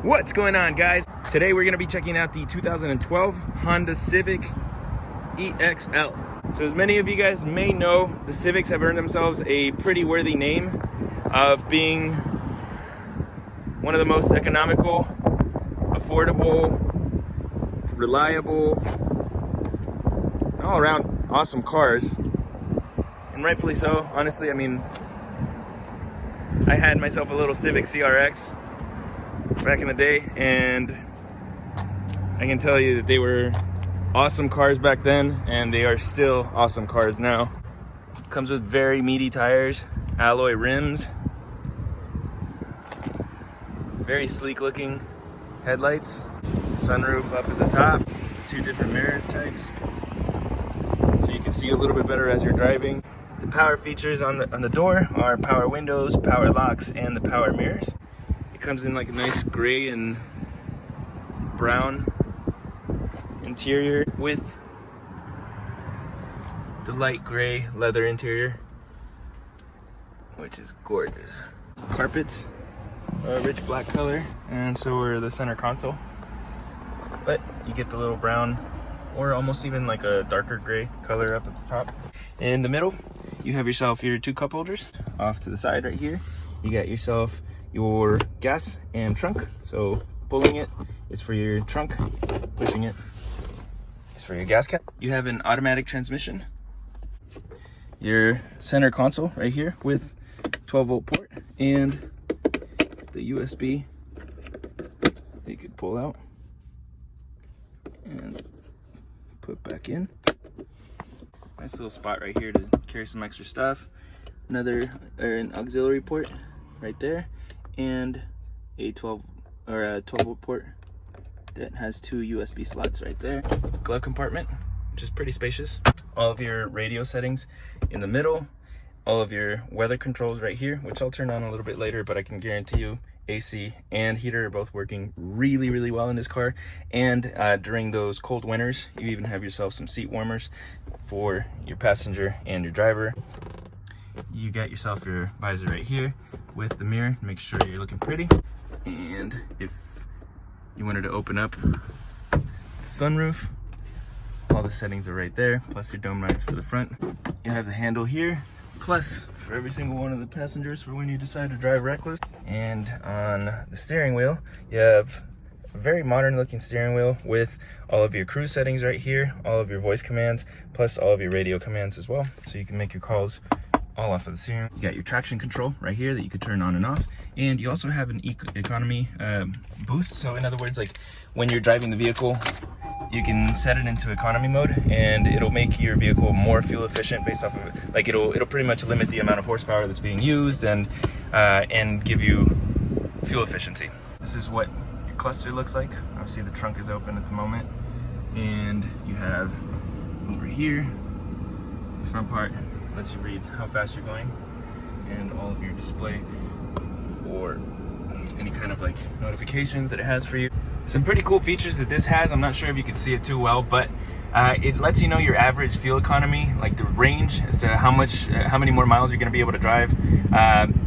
What's going on, guys? Today we're going to be checking out the 2012 Honda Civic EXL. So as many of you guys may know, the Civics have earned themselves a pretty worthy name of being one of the most economical, affordable, reliable, all around awesome cars. And rightfully so. Honestly, I mean, I had myself a little Civic CRX back in the day, and I can tell you that they were awesome cars back then, and they are still awesome cars now. Comes with very meaty tires, alloy rims, very sleek looking headlights, sunroof up at the top, 2 different mirror types, so you can see a little bit better as you're driving. The power features on the door are power windows, power locks, and the power mirrors. It comes in like a nice gray and brown interior with the light gray leather interior, which is gorgeous. Carpets are a rich black color, and so are the center console. But you get the little brown, or almost even like a darker gray color up at the top. In the middle, you have yourself your 2 cup holders. Off to the side right here, you got yourself your gas and trunk. So pulling it is for your trunk, pushing it is for your gas cap. You have an automatic transmission. Your center console right here with 12-volt port and the USB that you could pull out and put back in. Nice little spot right here to carry some extra stuff. An auxiliary port right there, and a 12-volt port that has 2 USB slots right there. Glove compartment, which is pretty spacious. All of your radio settings in the middle. All of your weather controls right here, which I'll turn on a little bit later, but I can guarantee you AC and heater are both working really well in this car. And during those cold winters, you even have yourself some seat warmers for your passenger and your driver. You got yourself your visor right here with the mirror, make sure you're looking pretty. And if you wanted to open up the sunroof, all the settings are right there, plus your dome lights for the front. You have the handle here, plus for every single one of the passengers for when you decide to drive reckless. And on the steering wheel, you have a very modern looking steering wheel with all of your cruise settings right here, all of your voice commands, plus all of your radio commands as well. So you can make your calls all off of the steering. You got your traction control right here that you could turn on and off. And you also have an economy boost. So in other words, like when you're driving the vehicle, you can set it into economy mode, and it'll make your vehicle more fuel efficient based off of it. Like it'll pretty much limit the amount of horsepower that's being used and give you fuel efficiency. This is what your cluster looks like. Obviously the trunk is open at the moment, and you have over here the front part lets you read how fast you're going, and all of your display or any kind of like notifications that it has for you. Some pretty cool features that this has. I'm not sure if you can see it too well, but it lets you know your average fuel economy, like the range as to how many more miles you're going to be able to drive.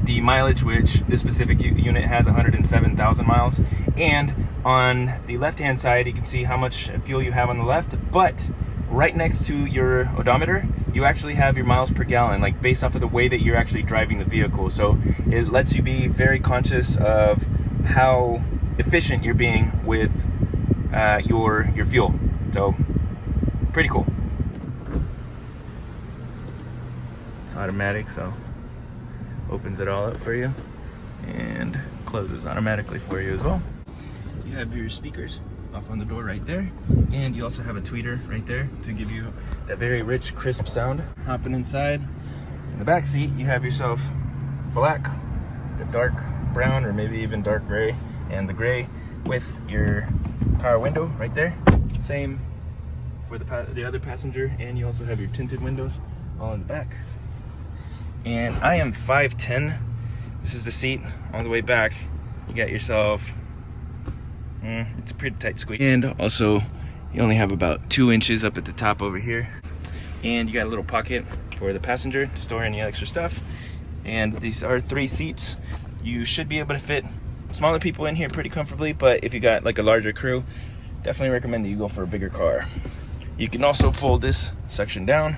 The mileage, which this specific unit has 107,000 miles. And on the left-hand side, you can see how much fuel you have on the left, but right next to your odometer, you actually have your miles per gallon, like based off of the way that you're actually driving the vehicle. So it lets you be very conscious of how efficient you're being with your fuel. So pretty cool. It's automatic, so opens it all up for you and closes automatically for you as well. You have your speakers off on the door right there, and you also have a tweeter right there to give you that very rich, crisp sound. Hopping inside, in the back seat, you have yourself black, the dark brown, or maybe even dark gray, and the gray with your power window right there. Same for the other passenger, and you also have your tinted windows all in the back. And I am 5'10". This is the seat all the way back. You got yourself, it's a pretty tight squeeze. And also, you only have about 2 inches up at the top over here. And you got a little pocket for the passenger to store any extra stuff. And these are 3 seats. You should be able to fit smaller people in here pretty comfortably, but if you got like a larger crew, definitely recommend that you go for a bigger car. You can also fold this section down,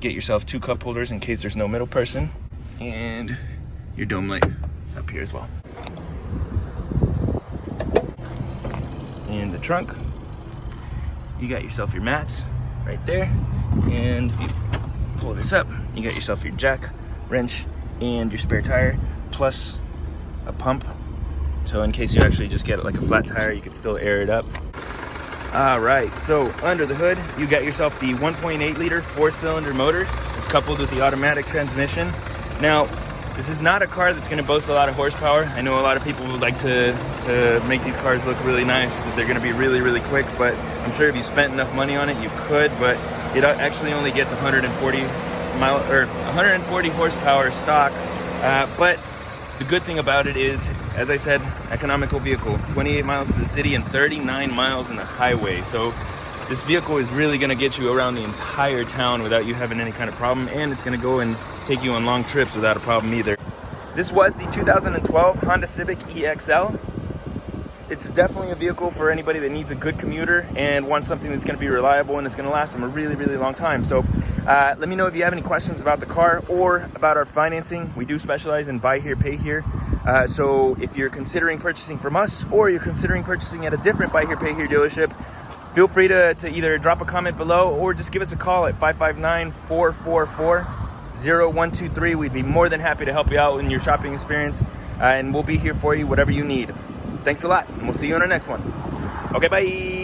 get yourself 2 cup holders in case there's no middle person, and your dome light up here as well. In the trunk, you got yourself your mats right there, and if you pull this up, you got yourself your jack, wrench, and your spare tire, plus a pump. So in case you actually just get like a flat tire, you can still air it up. All right, so under the hood, you got yourself the 1.8 liter 4-cylinder motor. It's coupled with the automatic transmission. Now, this is not a car that's gonna boast a lot of horsepower. I know a lot of people would like to make these cars look really nice, that they're gonna be really, really quick, but I'm sure if you spent enough money on it, you could, but it actually only gets 140 horsepower stock. But the good thing about it is, as I said, economical vehicle, 28 miles to the city and 39 miles in the highway. So this vehicle is really gonna get you around the entire town without you having any kind of problem, and it's gonna go and take you on long trips without a problem either. This was the 2012 Honda Civic EXL. It's definitely a vehicle for anybody that needs a good commuter and wants something that's gonna be reliable and it's gonna last them a really, really long time. So let me know if you have any questions about the car or about our financing. We do specialize in buy here, pay here. So if you're considering purchasing from us or you're considering purchasing at a different buy here, pay here dealership, feel free to either drop a comment below or just give us a call at 559-444-0123. We'd be more than happy to help you out in your shopping experience, and we'll be here for you, whatever you need. Thanks a lot, and we'll see you in our next one. Okay, bye.